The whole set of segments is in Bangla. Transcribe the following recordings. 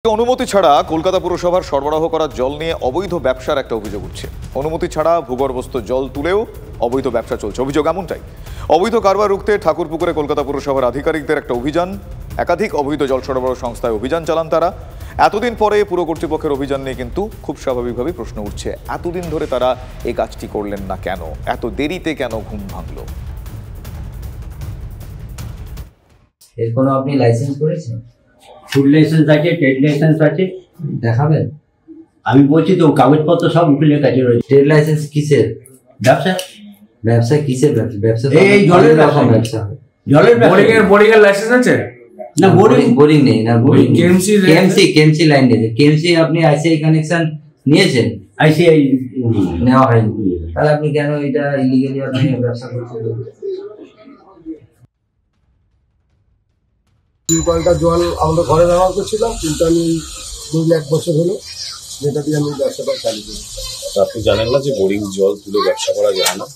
অনুমতি ছাড়া কলকাতা পুরসভার সরবরাহ করা জল নিয়ে অবৈধ ব্যবসার একটা অভিযোগ উঠছে। অনুমতি ছাড়া ভূগর্ভস্থ জল তুলেও অবৈধ ব্যবসা চলছে, অভিযোগ এমনটাই। অবৈধ কারবার রুখতে ঠাকুরপুকুরে কলকাতা পুরসভার আধিকারিকদের একটা অভিযান, একাধিক অবৈধ জল সরবরাহ সংস্থায় অভিযান চালান তারা। এতদিন পরে পুর কর্তৃপক্ষের অভিযান নিয়ে কিন্তু খুব স্বাভাবিকভাবেই প্রশ্ন উঠছে, এতদিন ধরে তারা এই কাজটি করলেন না কেন, এত দেরিতে কেন ঘুম ভাঙলো? এর কোনো আপনি লাইসেন্স করেছেন? ফুড লাইসেন্স আছে, ট্রেড লাইসেন্স আছে। দেখাবেন? আমি বলছি তো কাগজপত্র সব উকিলের কাছে রয়েছে। ট্রেড লাইসেন্স কিসের? ব্যবসা। ব্যবসা কিসের? ব্যবসা এই জলের ব্যবসা। জলের বোরিং এর লাইসেন্স আছে না? বোরিং নেই না। কেএমসি লাইন নেই। কেএমসি আপনি আইসিআই কানেকশন নিয়েছেন? আইসিআই নেওয়া হয়নি। তাহলে আপনি কেন এটা ইলিগালি আপনি ব্যবসা করছেন? টিউবওয়েলটা জল আমরা ঘরে ব্যবহার করছিলাম, কিন্তু আমি 2-1 বছর হলো যেটা দিয়ে আমি ব্যবসাটা চালিয়ে দিই। আপনি জানেন না যে বোরিং জল তুলে ব্যবসা করা যায় না?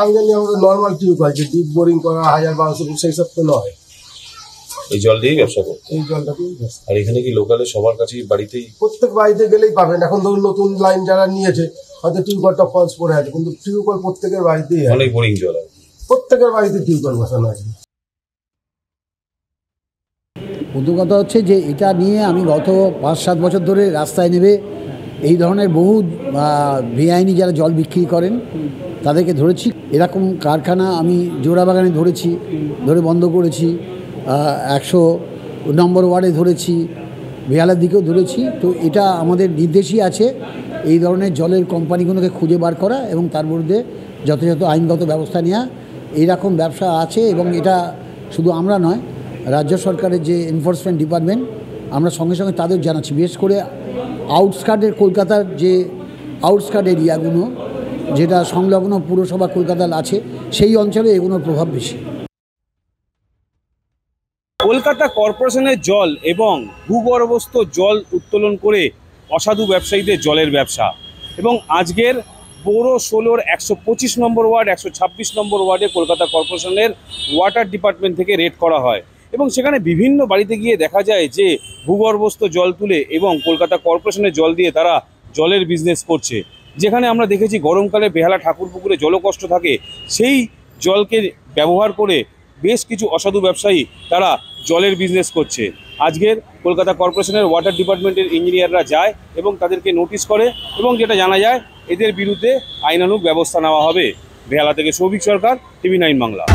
আমি জানি আমাদের নর্মাল টিউবওয়েল, যে ডিপ বোরিং করা 1000-1200 ফুট, সেই সব তো নয়। এই জল দিয়েই ব্যবসা করতে? এই জলটা দিয়েই ব্যবসা। আর এখানে কি লোকালে সবার কাছেই বাড়িতেই? প্রত্যেক বাড়িতে গেলেই পাবেন। এখন ধরুন নতুন লাইন যারা নিয়েছে হয়তো টিউবওয়েলটা ফলস পড়ে আছে, কিন্তু টিউবওয়েল প্রত্যেকের বাড়িতেই আছে। অনেক বোরিং জল আছে, প্রত্যেকের বাড়িতে টিউবওয়েল বসানো আছে। প্রথম কথা হচ্ছে যে এটা নিয়ে আমি গত 5-7 বছর ধরে রাস্তায় নেমে এই ধরনের বহু বেআইনি যারা জল বিক্রি করেন তাদেরকে ধরেছি। এরকম কারখানা আমি জোড়াবাগানে ধরেছি, ধরে বন্ধ করেছি, 100 নম্বর ওয়ার্ডে ধরেছি, বেহালার দিকেও ধরেছি। তো এটা আমাদের নির্দেশই আছে এই ধরনের জলের কোম্পানিগুলোকে খুঁজে বার করা এবং তার বিরুদ্ধে যথাযথ আইনগত ব্যবস্থা নেওয়া। এইরকম ব্যবসা আছে এবং এটা শুধু আমরা নয়, রাজ্য সরকারের যে এনফোর্সমেন্ট ডিপার্টমেন্ট, আমরা সঙ্গে সঙ্গে তাদের জানাচ্ছি। বিশেষ করে আউটস্কার্টের কলকাতার যে আউটস্কার্ট এরিয়াগুলো যেটা সংলগ্ন পুরসভা কলকাতার আছে, সেই অঞ্চলে এগুলোর প্রভাব বেশি। কলকাতা কর্পোরেশনের জল এবং ভূগর্ভস্থ জল উত্তোলন করে অসাধু ব্যবসায়ীদের জলের ব্যবসা, এবং আজকের পৌর 16-র 125 নম্বর ওয়ার্ড, 126 নম্বর ওয়ার্ডে কলকাতা কর্পোরেশনের ওয়াটার ডিপার্টমেন্ট থেকে রেড করা হয় এবং সেখানে বিভিন্ন বাড়িতে গিয়ে দেখা যায় যে ভূগর্ভস্থ জল তুলে এবং কলকাতা কর্পোরেশনের জল দিয়ে তারা জলের বিজনেস করছে। যেখানে আমরা দেখেছি গরমকালে বেহালা ঠাকুরপুকুরে জলকষ্ট থাকে, সেই জলকে ব্যবহার করে বেশ কিছু অসাধু ব্যবসায়ী তারা জলের বিজনেস করছে। আজকের কলকাতা কর্পোরেশনের ওয়াটার ডিপার্টমেন্টের ইঞ্জিনিয়াররা যায় এবং তাদেরকে নোটিশ করে এবং যেটা জানা যায় এদের বিরুদ্ধে আইনানুগ ব্যবস্থা নেওয়া হবে। বেহালা থেকে সৌভিক সরকার, TV9 বাংলা।